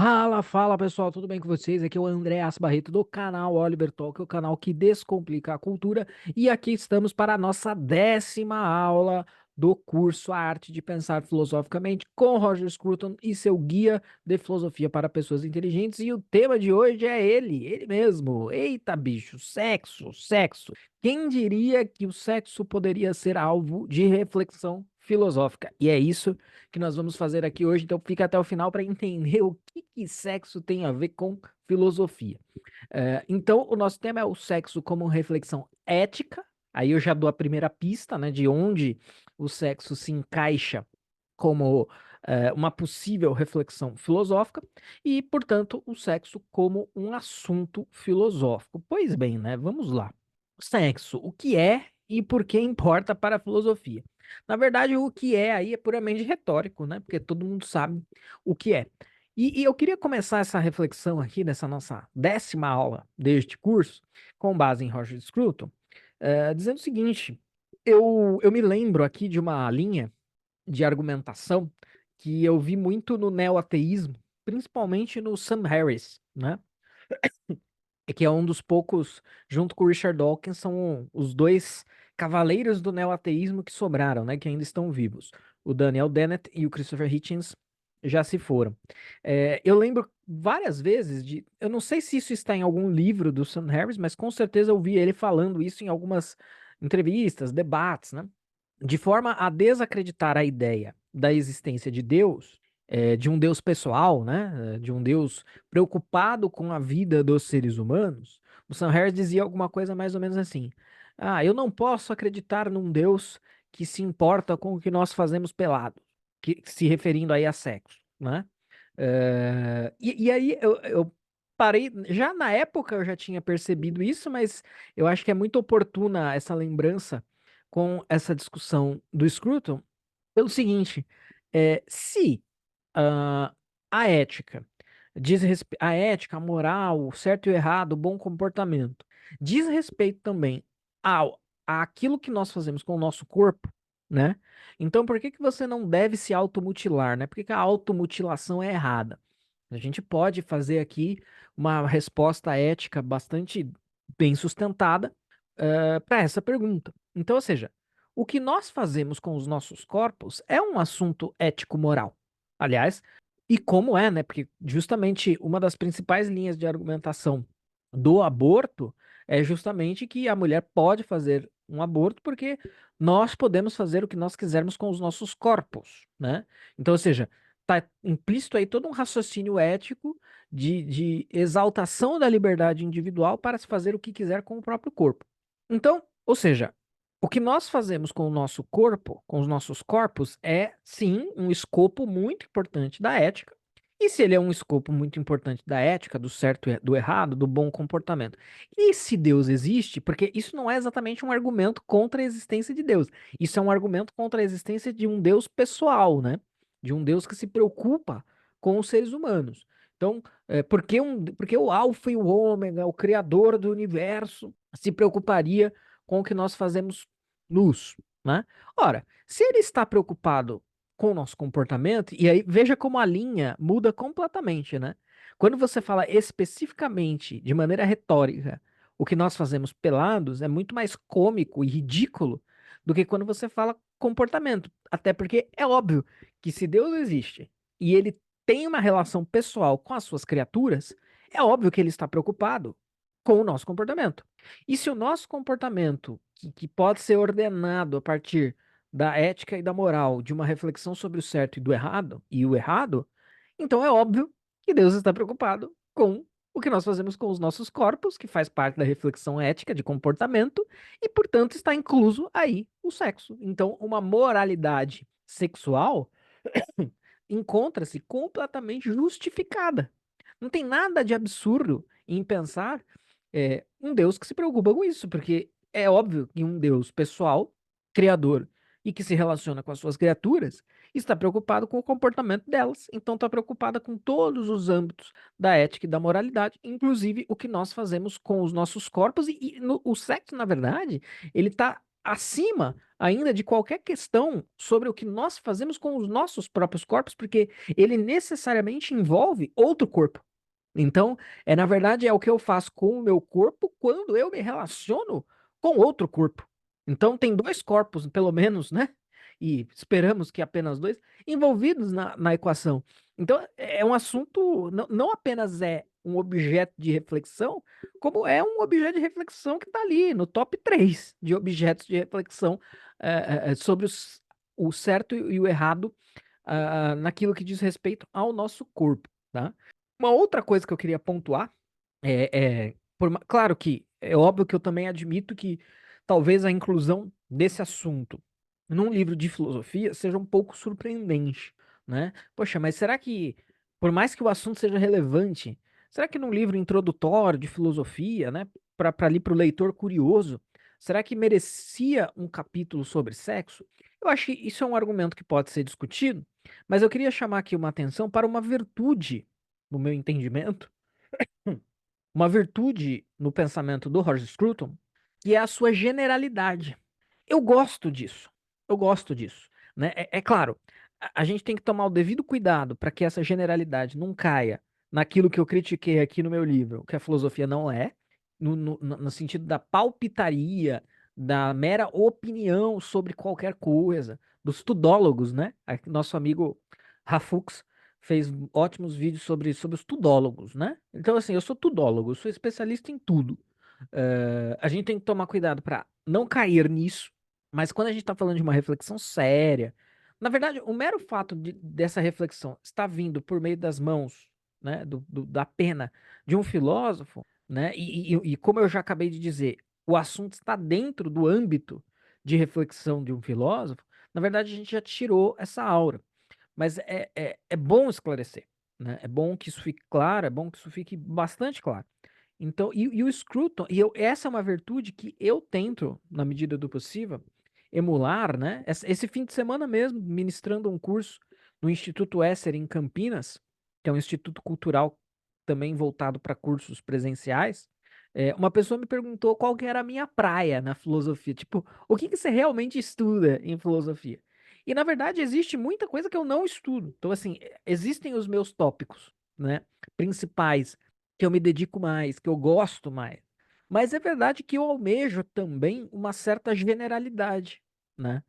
Fala, fala pessoal, tudo bem com vocês? Aqui é o Andreas Barreto do canal Oliver Talk, o canal que descomplica a cultura, e aqui estamos para a nossa 10ª aula do curso A Arte de Pensar Filosoficamente com Roger Scruton e seu guia de filosofia para pessoas inteligentes. E o tema de hoje é ele mesmo. Eita, bicho, sexo, sexo. Quem diria que o sexo poderia ser alvo de reflexão filosófica? E é isso que nós vamos fazer aqui hoje, então fica até o final para entender o que sexo tem a ver com filosofia. Então, o nosso tema é o sexo como reflexão ética. Aí eu já dou a primeira pista, né, de onde o sexo se encaixa como uma possível reflexão filosófica e, portanto, o sexo como um assunto filosófico. Pois bem, né, vamos lá. Sexo, o que é e por que importa para a filosofia? Na verdade, o que é aí é puramente retórico, né? Porque todo mundo sabe o que é. E eu queria começar essa reflexão aqui nessa nossa 10ª aula deste curso, com base em Roger Scruton, dizendo o seguinte: eu me lembro aqui de uma linha de argumentação que eu vi muito no neo-ateísmo, principalmente no Sam Harris, né? Que é um dos poucos, junto com o Richard Dawkins, são os dois cavaleiros do neo-ateísmo que sobraram, né? Que ainda estão vivos. O Daniel Dennett e o Christopher Hitchens já se foram. Eu lembro várias vezes de. Eu não sei se isso está em algum livro do Sam Harris, mas com certeza eu vi ele falando isso em algumas entrevistas, debates, né? De forma a desacreditar a ideia da existência de Deus, de um Deus pessoal, né, de um Deus preocupado com a vida dos seres humanos. O Sam Harris dizia alguma coisa mais ou menos assim: ah, eu não posso acreditar num Deus que se importa com o que nós fazemos pelado, se referindo aí a sexo, né? E aí eu parei, já na época eu já tinha percebido isso, mas eu acho que é muito oportuna essa lembrança com essa discussão do Scruton, pelo seguinte, se ah, a ética a ética, a moral, o certo e o errado, o bom comportamento, diz respeito também ao àquilo que nós fazemos com o nosso corpo, né? Então, por que que você não deve se automutilar, né? Por que que a automutilação é errada? A gente pode fazer aqui uma resposta ética bastante bem sustentada para essa pergunta. Então, ou seja, o que nós fazemos com os nossos corpos é um assunto ético-moral. Aliás, e como é, né? Porque justamente uma das principais linhas de argumentação do aborto é justamente que a mulher pode fazer um aborto porque nós podemos fazer o que nós quisermos com os nossos corpos, né? Então, ou seja, tá implícito aí todo um raciocínio ético de exaltação da liberdade individual para se fazer o que quiser com o próprio corpo. Então, ou seja, o que nós fazemos com o nosso corpo, com os nossos corpos, é sim um escopo muito importante da ética. E se ele é um escopo muito importante da ética, do certo e do errado, do bom comportamento? E se Deus existe? Porque isso não é exatamente um argumento contra a existência de Deus. Isso é um argumento contra a existência de um Deus pessoal, né? De um Deus que se preocupa com os seres humanos. Então, porque o Alfa e o Ômega, o Criador do universo, se preocuparia com o que nós fazemos nus, né? Ora, se ele está preocupado com o nosso comportamento, e aí veja como a linha muda completamente, né? Quando você fala especificamente, de maneira retórica, o que nós fazemos pelados, é muito mais cômico e ridículo do que quando você fala comportamento. Até porque é óbvio que se Deus existe e ele tem uma relação pessoal com as suas criaturas, é óbvio que ele está preocupado com o nosso comportamento. E se o nosso comportamento, que pode ser ordenado a partir da ética e da moral, de uma reflexão sobre o certo e do errado, e o errado, então é óbvio que Deus está preocupado com o que nós fazemos com os nossos corpos, que faz parte da reflexão ética de comportamento, e, portanto, está incluso aí o sexo. Então, uma moralidade sexual encontra-se completamente justificada. Não tem nada de absurdo em pensar um Deus que se preocupa com isso, porque é óbvio que um Deus pessoal, criador e que se relaciona com as suas criaturas, está preocupado com o comportamento delas. Então está preocupada com todos os âmbitos da ética e da moralidade, inclusive o que nós fazemos com os nossos corpos o sexo, na verdade, ele está acima ainda de qualquer questão sobre o que nós fazemos com os nossos próprios corpos, porque ele necessariamente envolve outro corpo. Então, na verdade, é o que eu faço com o meu corpo quando eu me relaciono com outro corpo. Então, tem dois corpos, pelo menos, né? E esperamos que apenas dois, envolvidos na equação. Então, é um assunto, não apenas é um objeto de reflexão, como é um objeto de reflexão que está ali no top 3 de objetos de reflexão sobre o certo e o errado naquilo que diz respeito ao nosso corpo, tá? Uma outra coisa que eu queria pontuar claro que é óbvio que eu também admito que talvez a inclusão desse assunto num livro de filosofia seja um pouco surpreendente, né? Poxa, mas será que, por mais que o assunto seja relevante, será que num livro introdutório de filosofia, né, para ali para o leitor curioso, será que merecia um capítulo sobre sexo? Eu acho que isso é um argumento que pode ser discutido, mas eu queria chamar aqui uma atenção para uma virtude, no meu entendimento, uma virtude no pensamento do Roger Scruton, que é a sua generalidade. Eu gosto disso. Eu gosto disso. Né? É claro, a gente tem que tomar o devido cuidado para que essa generalidade não caia naquilo que eu critiquei aqui no meu livro, que a filosofia não é, no sentido da palpitaria, da mera opinião sobre qualquer coisa, dos tudólogos, né? Nosso amigo Rafux fez ótimos vídeos sobre os tudólogos, né? Então, assim, eu sou tudólogo, eu sou especialista em tudo. A gente tem que tomar cuidado para não cair nisso, mas quando a gente está falando de uma reflexão séria, na verdade, o mero fato dessa reflexão estar vindo por meio das mãos, né, da pena de um filósofo, né, e como eu já acabei de dizer, o assunto está dentro do âmbito de reflexão de um filósofo, na verdade a gente já tirou essa aura. Mas é bom esclarecer, né? É bom que isso fique claro, é bom que isso fique bastante claro. Então, e o Scruton, essa é uma virtude que eu tento, na medida do possível, emular, né? Esse fim de semana mesmo, ministrando um curso no Instituto Esser, em Campinas, que é um instituto cultural também voltado para cursos presenciais, uma pessoa me perguntou qual que era a minha praia na filosofia. Tipo, o que você realmente estuda em filosofia? E, na verdade, existe muita coisa que eu não estudo. Então, assim, existem os meus tópicos, né, principais, que eu me dedico mais, que eu gosto mais. Mas é verdade que eu almejo também uma certa generalidade, né?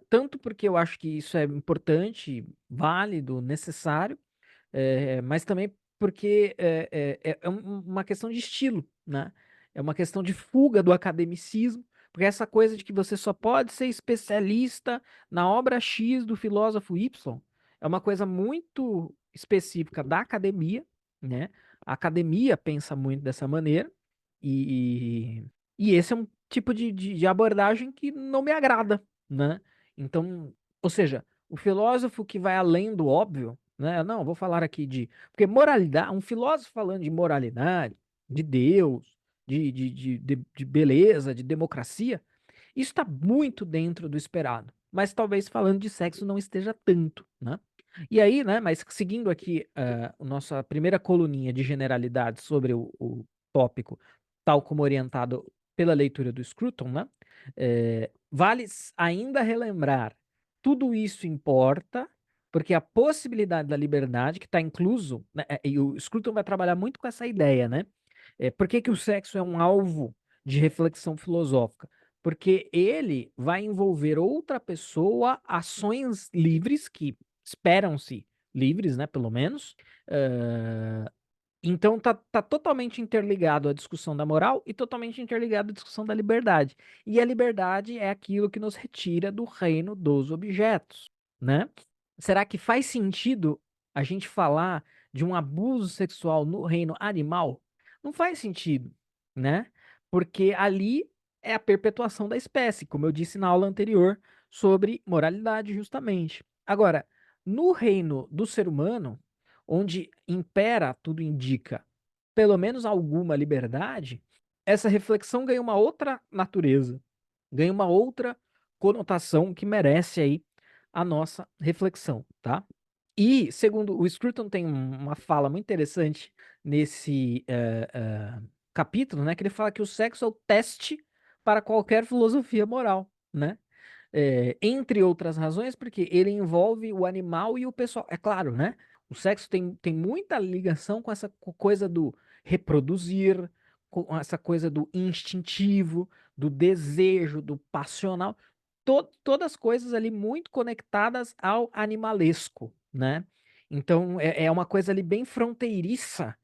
Tanto porque eu acho que isso é importante, válido, necessário, mas também porque uma questão de estilo, né? É uma questão de fuga do academicismo, porque essa coisa de que você só pode ser especialista na obra X do filósofo Y é uma coisa muito específica da academia, né? A academia pensa muito dessa maneira, e, e esse é um tipo de abordagem que não me agrada, né? Então, ou seja, o filósofo que vai além do óbvio, né? Não, vou falar aqui de. Porque moralidade, um filósofo falando de moralidade, de Deus, de beleza, de democracia, isso está muito dentro do esperado. Mas talvez falando de sexo não esteja tanto, né? E aí, né? Mas seguindo aqui a nossa primeira coluninha de generalidade sobre o tópico, tal como orientado pela leitura do Scruton, né? Vale ainda relembrar, tudo isso importa, porque a possibilidade da liberdade, que está incluso, né, e o Scruton vai trabalhar muito com essa ideia, né? Por que que o sexo é um alvo de reflexão filosófica? Porque ele vai envolver outra pessoa, ações livres, que esperam-se livres, né, pelo menos. eh, então tá totalmente interligado à discussão da moral e totalmente interligado à discussão da liberdade. E a liberdade é aquilo que nos retira do reino dos objetos, né? Será que faz sentido a gente falar de um abuso sexual no reino animal? Não faz sentido, né? Porque ali é a perpetuação da espécie, como eu disse na aula anterior sobre moralidade, justamente. Agora, no reino do ser humano, onde impera, tudo indica, pelo menos alguma liberdade, essa reflexão ganha uma outra natureza, ganha uma outra conotação que merece aí a nossa reflexão, tá? E, segundo o Scruton, tem uma fala muito interessante nesse capítulo, né? Que ele fala que o sexo é o teste para qualquer filosofia moral, né? Entre outras razões, porque ele envolve o animal e o pessoal. É claro, né? O sexo tem muita ligação com essa coisa do reproduzir, com essa coisa do instintivo, do desejo, do passional. Todas coisas ali muito conectadas ao animalesco, né? Então é uma coisa ali bem fronteiriça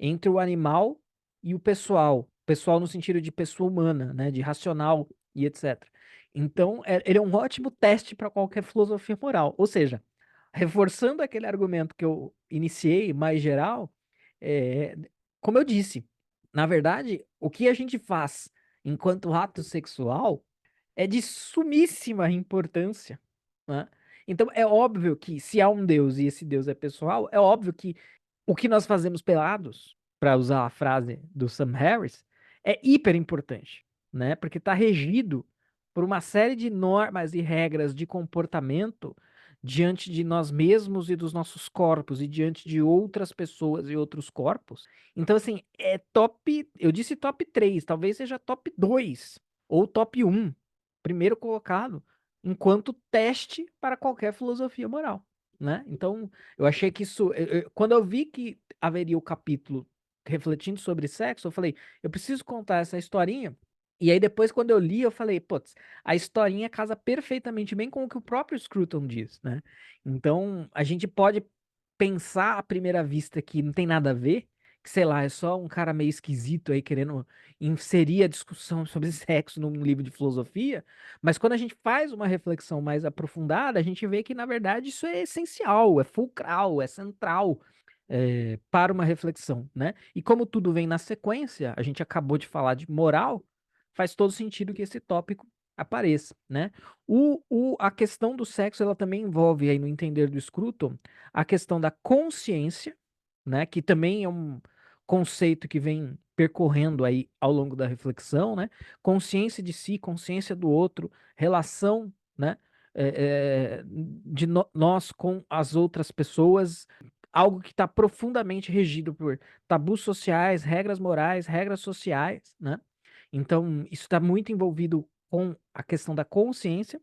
entre o animal e o pessoal. Pessoal no sentido de pessoa humana, né? De racional e etc. Então, ele é um ótimo teste para qualquer filosofia moral. Ou seja, reforçando aquele argumento que eu iniciei, mais geral, é, como eu disse, na verdade, o que a gente faz enquanto ato sexual é de sumíssima importância, né? Então, é óbvio que se há um Deus e esse Deus é pessoal, é óbvio que o que nós fazemos pelados, para usar a frase do Sam Harris, é hiper importante, né? Porque está regido por uma série de normas e regras de comportamento diante de nós mesmos e dos nossos corpos e diante de outras pessoas e outros corpos. Então, assim, é top. Eu disse top 3, talvez seja top 2 ou top um, primeiro colocado, enquanto teste para qualquer filosofia moral, né? Então, eu achei que isso. Quando eu vi que haveria o capítulo refletindo sobre sexo, eu falei, eu preciso contar essa historinha. E aí, depois, quando eu li, eu falei, putz, a historinha casa perfeitamente bem com o que o próprio Scruton diz, né? Então, a gente pode pensar à primeira vista que não tem nada a ver, que sei lá, é só um cara meio esquisito aí querendo inserir a discussão sobre sexo num livro de filosofia, mas quando a gente faz uma reflexão mais aprofundada, a gente vê que, na verdade, isso é essencial, é fulcral, é central, para uma reflexão, né? E como tudo vem na sequência, a gente acabou de falar de moral, faz todo sentido que esse tópico apareça, né? A questão do sexo, ela também envolve aí no entender do Scruton a questão da consciência, né? Que também é um conceito que vem percorrendo aí ao longo da reflexão, né? Consciência de si, consciência do outro, relação, né? De nós com as outras pessoas, algo que está profundamente regido por tabus sociais, regras morais, regras sociais, né? Então, isso está muito envolvido com a questão da consciência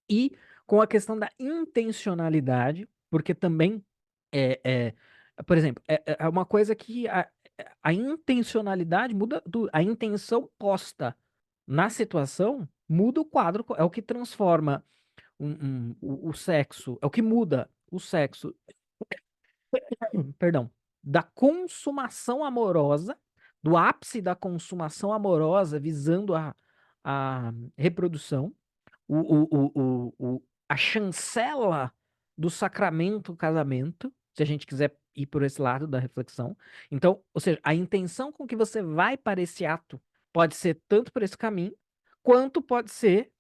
e com a questão da intencionalidade, porque também por exemplo, é uma coisa que a intencionalidade muda, a intenção posta na situação muda o quadro, é o que transforma o sexo, é o que muda o sexo, perdão, da consumação amorosa, do ápice da consumação amorosa visando a reprodução, a chancela do sacramento casamento, se a gente quiser ir por esse lado da reflexão. Então, ou seja, a intenção com que você vai para esse ato pode ser tanto por esse caminho, quanto pode ser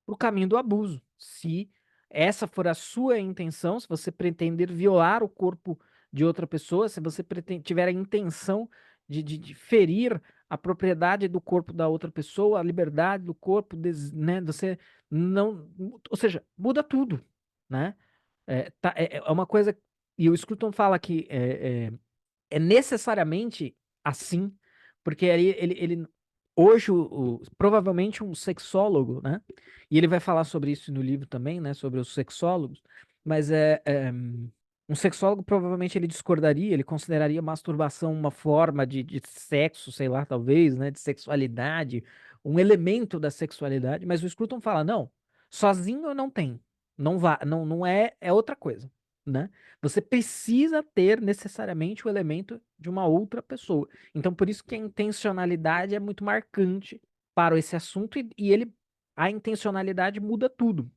o caminho do abuso. Se essa for a sua intenção, se você pretender violar o corpo de outra pessoa, se você tiver a intenção de ferir a propriedade do corpo da outra pessoa, a liberdade do corpo, né? Você não, ou seja, muda tudo, né? É uma coisa, e o Scruton fala que é necessariamente assim, porque aí hoje, provavelmente um sexólogo, né? E ele vai falar sobre isso no livro também, né? Sobre os sexólogos, mas um sexólogo provavelmente ele discordaria, ele consideraria masturbação uma forma de sexo, sei lá, talvez, né? De sexualidade, um elemento da sexualidade, mas o Scruton fala, não, sozinho não tem, não vá, não é outra coisa, né? Você precisa ter necessariamente o elemento de uma outra pessoa. Então, por isso que a intencionalidade é muito marcante para esse assunto e a intencionalidade muda tudo,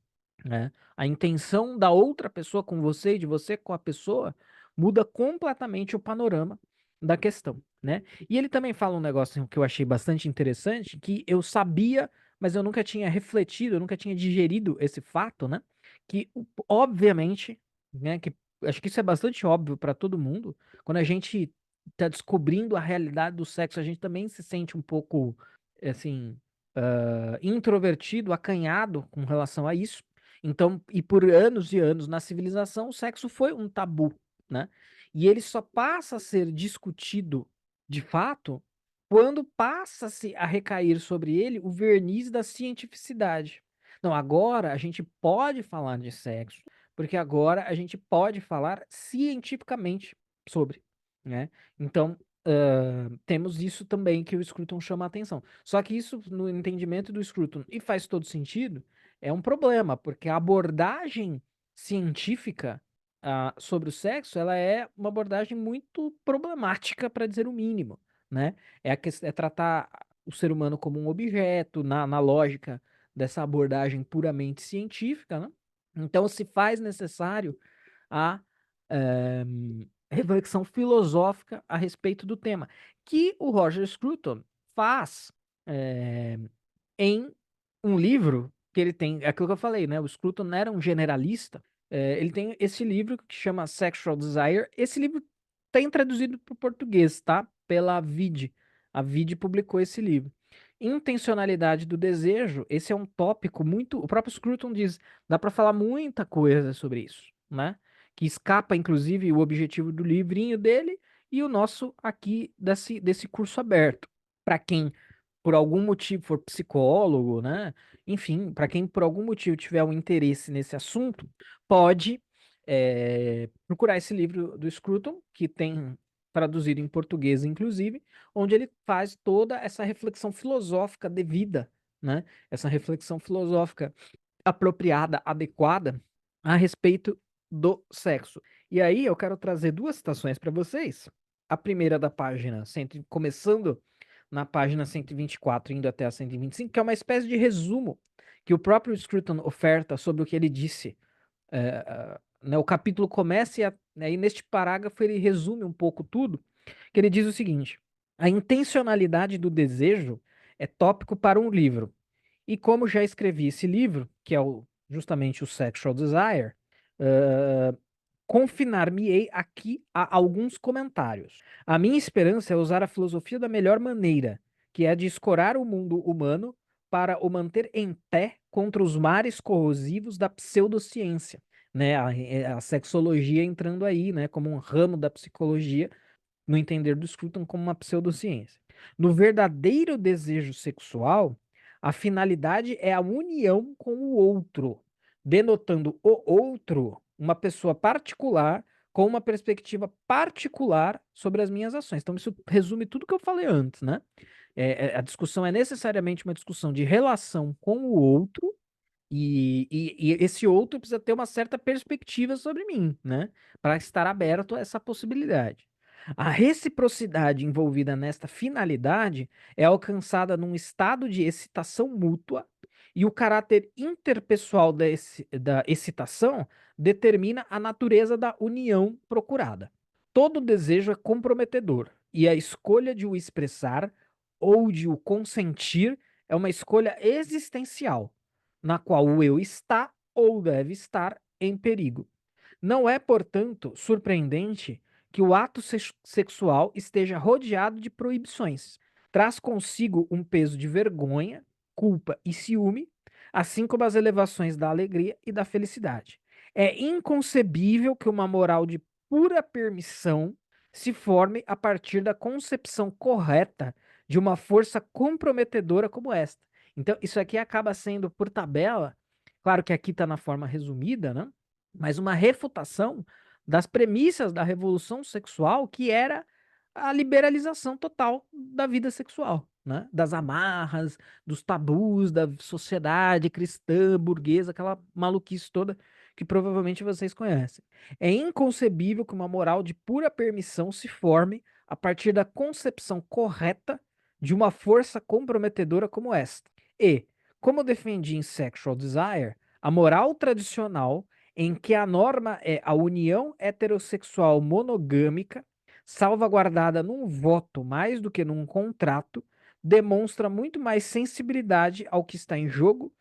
né? A intenção da outra pessoa com você e de você com a pessoa muda completamente o panorama da questão, né? E ele também fala um negócio que eu achei bastante interessante, que eu sabia, mas eu nunca tinha refletido, eu nunca tinha digerido esse fato, né? Que, obviamente, né, que acho que isso é bastante óbvio para todo mundo, quando a gente tá descobrindo a realidade do sexo, a gente também se sente um pouco, assim, introvertido, acanhado com relação a isso. Então, e por anos e anos na civilização, o sexo foi um tabu, né? E ele só passa a ser discutido de fato quando passa-se a recair sobre ele o verniz da cientificidade. Não, agora a gente pode falar de sexo, porque agora a gente pode falar cientificamente sobre, né? Então, temos isso também que o Scruton chama a atenção. Só que isso, no entendimento do Scruton, e faz todo sentido, é um problema, porque a abordagem científica, sobre o sexo, ela é uma abordagem muito problemática, para dizer o mínimo, né? É tratar o ser humano como um objeto, na lógica dessa abordagem puramente científica, né? Então se faz necessário a eh, reflexão filosófica a respeito do tema, que o Roger Scruton faz eh, em um livro que ele tem, é aquilo que eu falei, né? O Scruton era um generalista. Ele tem esse livro que chama Sexual Desire. Esse livro tem traduzido para o português, tá? Pela Vide. A Vide publicou esse livro. Intencionalidade do desejo, esse é um tópico muito. O próprio Scruton diz, dá para falar muita coisa sobre isso, né? Que escapa, inclusive, o objetivo do livrinho dele e o nosso aqui desse curso aberto. Para quem por algum motivo for psicólogo, né? Enfim, para quem por algum motivo tiver um interesse nesse assunto, pode procurar esse livro do Scruton, que tem traduzido em português, inclusive, onde ele faz toda essa reflexão filosófica devida, né? Essa reflexão filosófica apropriada, adequada a respeito do sexo. E aí eu quero trazer duas citações para vocês. A primeira da página, começando na página 124, indo até a 125, que é uma espécie de resumo que o próprio Scruton oferta sobre o que ele disse. Né, o capítulo começa e neste parágrafo ele resume um pouco tudo, que ele diz o seguinte: a intencionalidade do desejo é tópico para um livro. E como já escrevi esse livro, que é justamente o Sexual Desire, uh, confinar-me-ei aqui a alguns comentários. A minha esperança é usar a filosofia da melhor maneira, que é a de escorar o mundo humano para o manter em pé contra os mares corrosivos da pseudociência, né? A sexologia entrando aí, né, como um ramo da psicologia, no entender do Scruton como uma pseudociência. No verdadeiro desejo sexual, a finalidade é a união com o outro, denotando o outro, uma pessoa particular, com uma perspectiva particular sobre as minhas ações. Então, isso resume tudo que eu falei antes, né? A discussão é necessariamente uma discussão de relação com o outro, e esse outro precisa ter uma certa perspectiva sobre mim, né? Para estar aberto a essa possibilidade. A reciprocidade envolvida nesta finalidade é alcançada num estado de excitação mútua, e o caráter interpessoal da excitação determina a natureza da união procurada. Todo desejo é comprometedor, e a escolha de o expressar ou de o consentir é uma escolha existencial, na qual o eu está ou deve estar em perigo. Não é, portanto, surpreendente que o ato sexual esteja rodeado de proibições. Traz consigo um peso de vergonha, culpa e ciúme, assim como as elevações da alegria e da felicidade. É inconcebível que uma moral de pura permissão se forme a partir da concepção correta de uma força comprometedora como esta. Então, isso aqui acaba sendo, por tabela, claro que aqui está na forma resumida, né? Mas uma refutação das premissas da revolução sexual, que era a liberalização total da vida sexual, né? Das amarras, dos tabus da sociedade cristã, burguesa, aquela maluquice toda que provavelmente vocês conhecem. É inconcebível que uma moral de pura permissão se forme a partir da concepção correta de uma força comprometedora como esta. E, como defendi em Sexual Desire, a moral tradicional em que a norma é a união heterossexual monogâmica, salvaguardada num voto mais do que num contrato, demonstra muito mais sensibilidade ao que está em jogo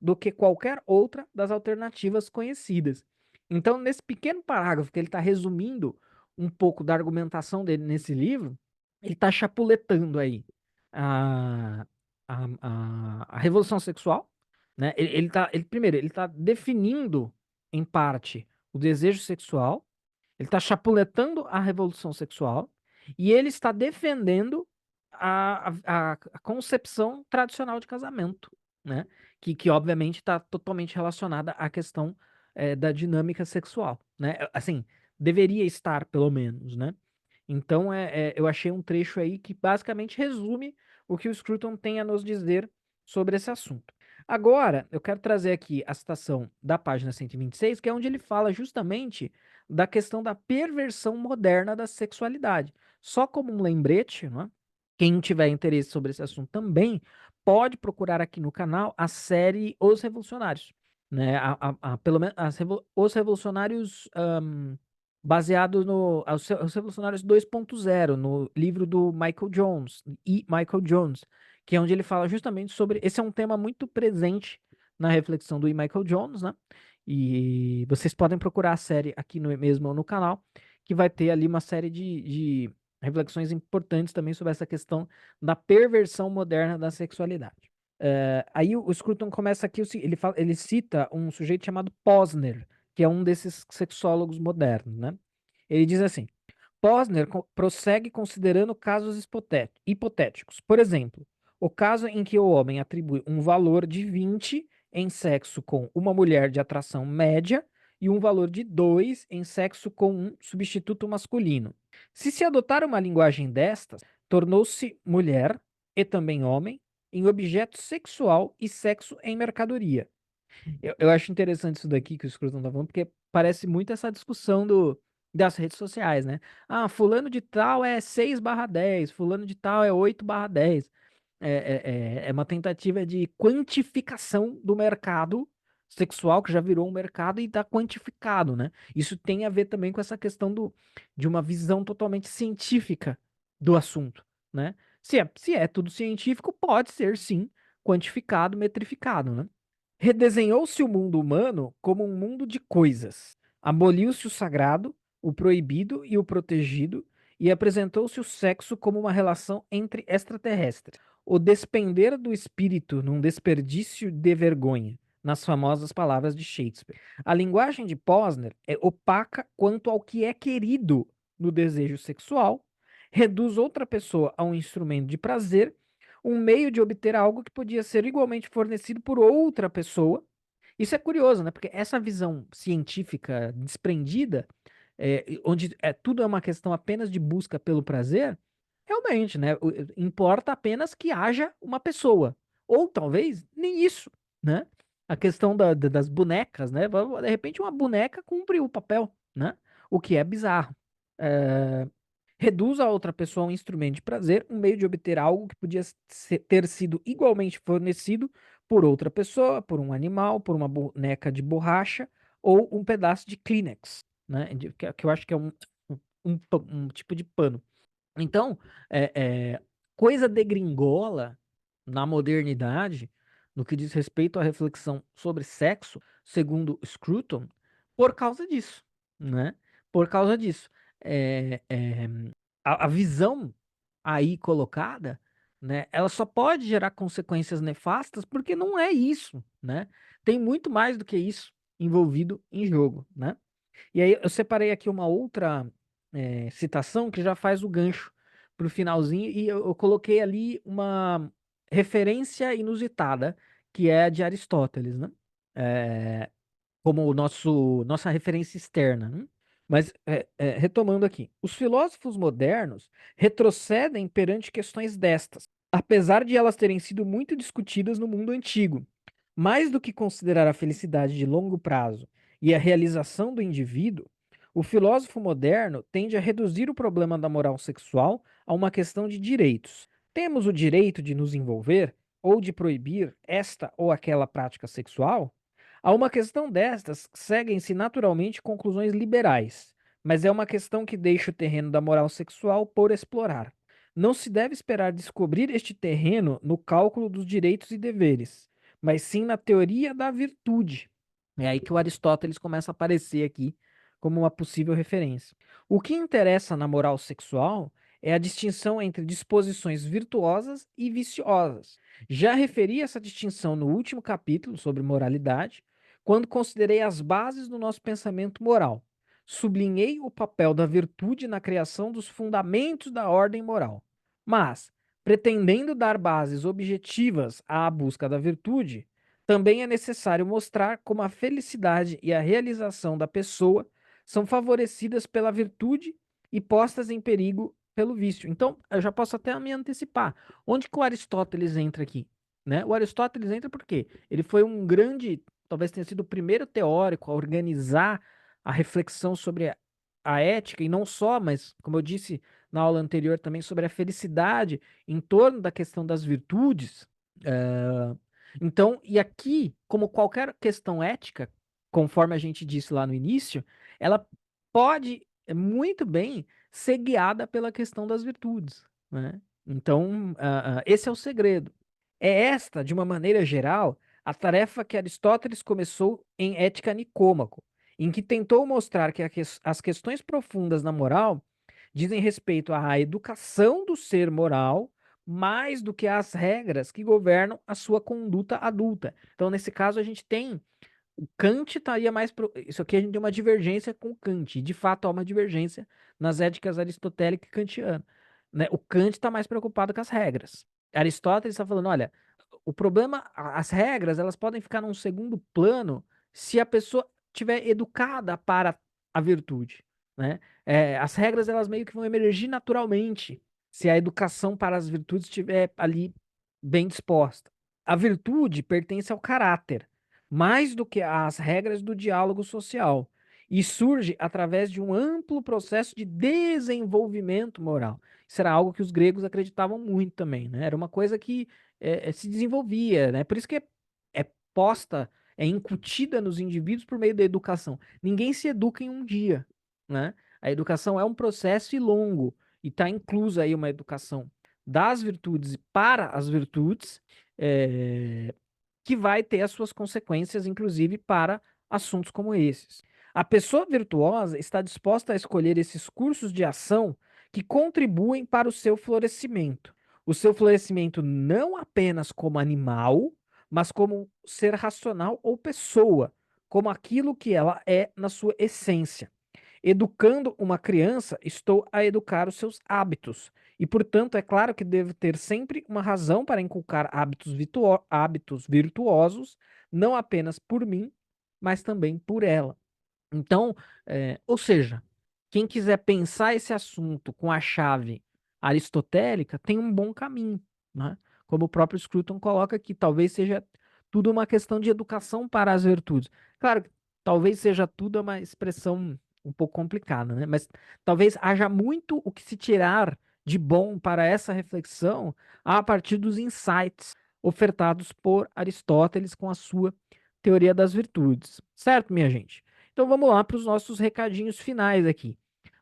do que qualquer outra das alternativas conhecidas. Então, nesse pequeno parágrafo que ele está resumindo um pouco da argumentação dele nesse livro, ele está chapuletando aí a, a revolução sexual, né? Primeiro, ele tá definindo, em parte, o desejo sexual, ele está chapuletando a revolução sexual, e ele está defendendo a concepção tradicional de casamento, né? Que obviamente está totalmente relacionada à questão da dinâmica sexual, né? Assim, deveria estar, pelo menos, né? Então, eu achei um trecho aí que basicamente resume o que o Scruton tem a nos dizer sobre esse assunto. Agora, eu quero trazer aqui a citação da página 126, que é onde ele fala justamente da questão da perversão moderna da sexualidade. Só como um lembrete, não é? Quem tiver interesse sobre esse assunto também pode procurar aqui no canal a série Os Revolucionários, né? Pelo menos Os Revolucionários baseado no Os Revolucionários 2.0, no livro do Michael Jones, e Michael Jones, que é onde ele fala justamente sobre. Esse é um tema muito presente na reflexão do E. Michael Jones, né? E vocês podem procurar a série aqui mesmo no canal, que vai ter ali uma série de reflexões importantes também sobre essa questão da perversão moderna da sexualidade. Aí o Scruton começa aqui, ele cita um sujeito chamado Posner, que é um desses sexólogos modernos, né? Ele diz assim: Posner prossegue considerando casos hipotéticos. Por exemplo, o caso em que o homem atribui um valor de 20 em sexo com uma mulher de atração média e um valor de 2 em sexo com um substituto masculino. Se adotar uma linguagem destas, tornou-se mulher e também homem em objeto sexual e sexo em mercadoria. Eu acho interessante isso daqui que o Scruton tá falando, porque parece muito essa discussão das redes sociais, né? Ah, fulano de tal é 6/10, fulano de tal é 8/10. É uma tentativa de quantificação do mercado sexual, que já virou um mercado e está quantificado, né? Isso tem a ver também com essa questão de uma visão totalmente científica do assunto, né? Se é tudo científico, pode ser sim quantificado, metrificado, né? Redesenhou-se o mundo humano como um mundo de coisas. Aboliu-se o sagrado, o proibido e o protegido, e apresentou-se o sexo como uma relação entre extraterrestres. O despender do espírito num desperdício de vergonha, nas famosas palavras de Shakespeare. A linguagem de Posner é opaca quanto ao que é querido no desejo sexual, reduz outra pessoa a um instrumento de prazer, um meio de obter algo que podia ser igualmente fornecido por outra pessoa. Isso é curioso, né? Porque essa visão científica desprendida, onde tudo é uma questão apenas de busca pelo prazer, realmente, né? Importa apenas que haja uma pessoa. Ou talvez nem isso, né? A questão das bonecas, né? De repente uma boneca cumpre o papel, né? O que é bizarro. É, reduz a outra pessoa a um instrumento de prazer, um meio de obter algo que podia ter sido igualmente fornecido por outra pessoa, por um animal, por uma boneca de borracha ou um pedaço de Kleenex, né? Que eu acho que é um tipo de pano. Então, é, é, coisa degringola na modernidade, no que diz respeito à reflexão sobre sexo, segundo Scruton, por causa disso, né? Por causa disso. É, é, a visão aí colocada, né? Ela só pode gerar consequências nefastas porque não é isso, né? Tem muito mais do que isso envolvido em jogo, né? E aí eu separei aqui uma outra citação que já faz o gancho para o finalzinho e eu coloquei ali uma referência inusitada que é a de Aristóteles, né? É, como nossa referência externa, né? Mas retomando aqui, os filósofos modernos retrocedem perante questões destas, apesar de elas terem sido muito discutidas no mundo antigo. Mais do que considerar a felicidade de longo prazo e a realização do indivíduo, o filósofo moderno tende a reduzir o problema da moral sexual a uma questão de direitos. Temos o direito de nos envolver ou de proibir esta ou aquela prática sexual? A uma questão destas seguem-se naturalmente conclusões liberais, mas é uma questão que deixa o terreno da moral sexual por explorar. Não se deve esperar descobrir este terreno no cálculo dos direitos e deveres, mas sim na teoria da virtude. É aí que o Aristóteles começa a aparecer aqui como uma possível referência. O que interessa na moral sexual é a distinção entre disposições virtuosas e viciosas. Já referi essa distinção no último capítulo sobre moralidade, quando considerei as bases do nosso pensamento moral. Sublinhei o papel da virtude na criação dos fundamentos da ordem moral. Mas, Pretendendo dar bases objetivas à busca da virtude, também é necessário mostrar como a felicidade e a realização da pessoa são favorecidas pela virtude e postas em perigo pelo vício. Então, eu já posso até me antecipar. Onde que o Aristóteles entra aqui? Né? O Aristóteles entra porque ele foi um grande, talvez tenha sido o primeiro teórico a organizar a reflexão sobre a ética, e não só, mas, como eu disse na aula anterior também, sobre a felicidade em torno da questão das virtudes. eh, então, e aqui, como qualquer questão ética, conforme a gente disse lá no início, ela pode muito bem ser guiada pela questão das virtudes, né? Então, esse é o segredo. É esta, de uma maneira geral, a tarefa que Aristóteles começou em Ética Nicômaco, em que tentou mostrar que as questões profundas na moral dizem respeito à educação do ser moral mais do que às regras que governam a sua conduta adulta. Então, nesse caso, a gente tem o Kant estaria mais. Isso aqui a gente tem uma divergência com o Kant. E de fato, há uma divergência nas éticas aristotélica e kantiana. Né? O Kant está mais preocupado com as regras. Aristóteles está falando: olha, o problema, as regras, elas podem ficar num segundo plano se a pessoa tiver educada para a virtude. Né? As regras, elas meio que vão emergir naturalmente se a educação para as virtudes estiver ali bem disposta. A virtude pertence ao caráter mais do que às regras do diálogo social, e surge através de um amplo processo de desenvolvimento moral. Isso era algo que os gregos acreditavam muito também, né? Era uma coisa que se desenvolvia, né? Por isso que é posta, é incutida nos indivíduos por meio da educação. Ninguém se educa em um dia, né? A educação é um processo e longo, e está inclusa aí uma educação das virtudes e para as virtudes, é, que vai ter as suas consequências, inclusive para assuntos como esses. A pessoa virtuosa está disposta a escolher esses cursos de ação que contribuem para o seu florescimento. O seu florescimento não apenas como animal, mas como ser racional ou pessoa, como aquilo que ela é na sua essência. Educando uma criança, estou a educar os seus hábitos. E, portanto, é claro que devo ter sempre uma razão para inculcar hábitos virtuosos, não apenas por mim, mas também por ela. Então, ou seja, quem quiser pensar esse assunto com a chave aristotélica tem um bom caminho, né? Como o próprio Scruton coloca aqui, talvez seja tudo uma questão de educação para as virtudes. Claro, talvez seja tudo uma expressão um pouco complicada, né? Mas talvez haja muito o que se tirar de bom para essa reflexão a partir dos insights ofertados por Aristóteles com a sua teoria das virtudes. Certo, minha gente? Então vamos lá para os nossos recadinhos finais aqui.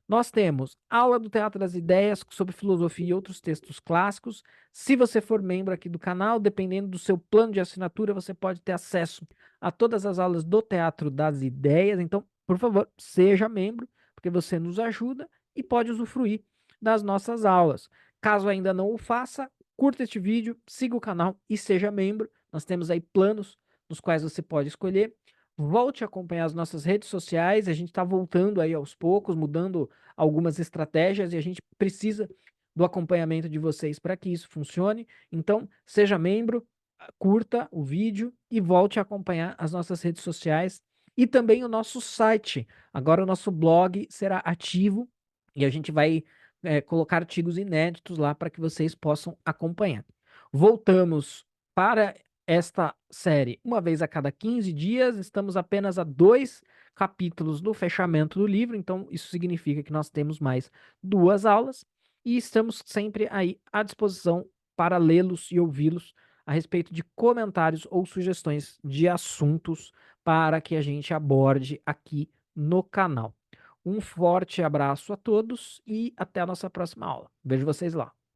Nós temos aula do Teatro das Ideias sobre filosofia e outros textos clássicos. Se você for membro aqui do canal, dependendo do seu plano de assinatura, você pode ter acesso a todas as aulas do Teatro das Ideias. Então, por favor, seja membro, porque você nos ajuda e pode usufruir das nossas aulas. Caso ainda não o faça, curta este vídeo, siga o canal e seja membro. Nós temos aí planos nos quais você pode escolher. Volte a acompanhar as nossas redes sociais, a gente está voltando aí aos poucos, mudando algumas estratégias e a gente precisa do acompanhamento de vocês para que isso funcione. Então, seja membro, curta o vídeo e volte a acompanhar as nossas redes sociais e também o nosso site. Agora o nosso blog será ativo e a gente vai colocar artigos inéditos lá para que vocês possam acompanhar. Voltamos para esta série uma vez a cada 15 dias, estamos apenas a 2 capítulos do fechamento do livro, então isso significa que nós temos mais 2 aulas e estamos sempre aí à disposição para lê-los e ouvi-los a respeito de comentários ou sugestões de assuntos para que a gente aborde aqui no canal. Um forte abraço a todos e até a nossa próxima aula. Vejo vocês lá.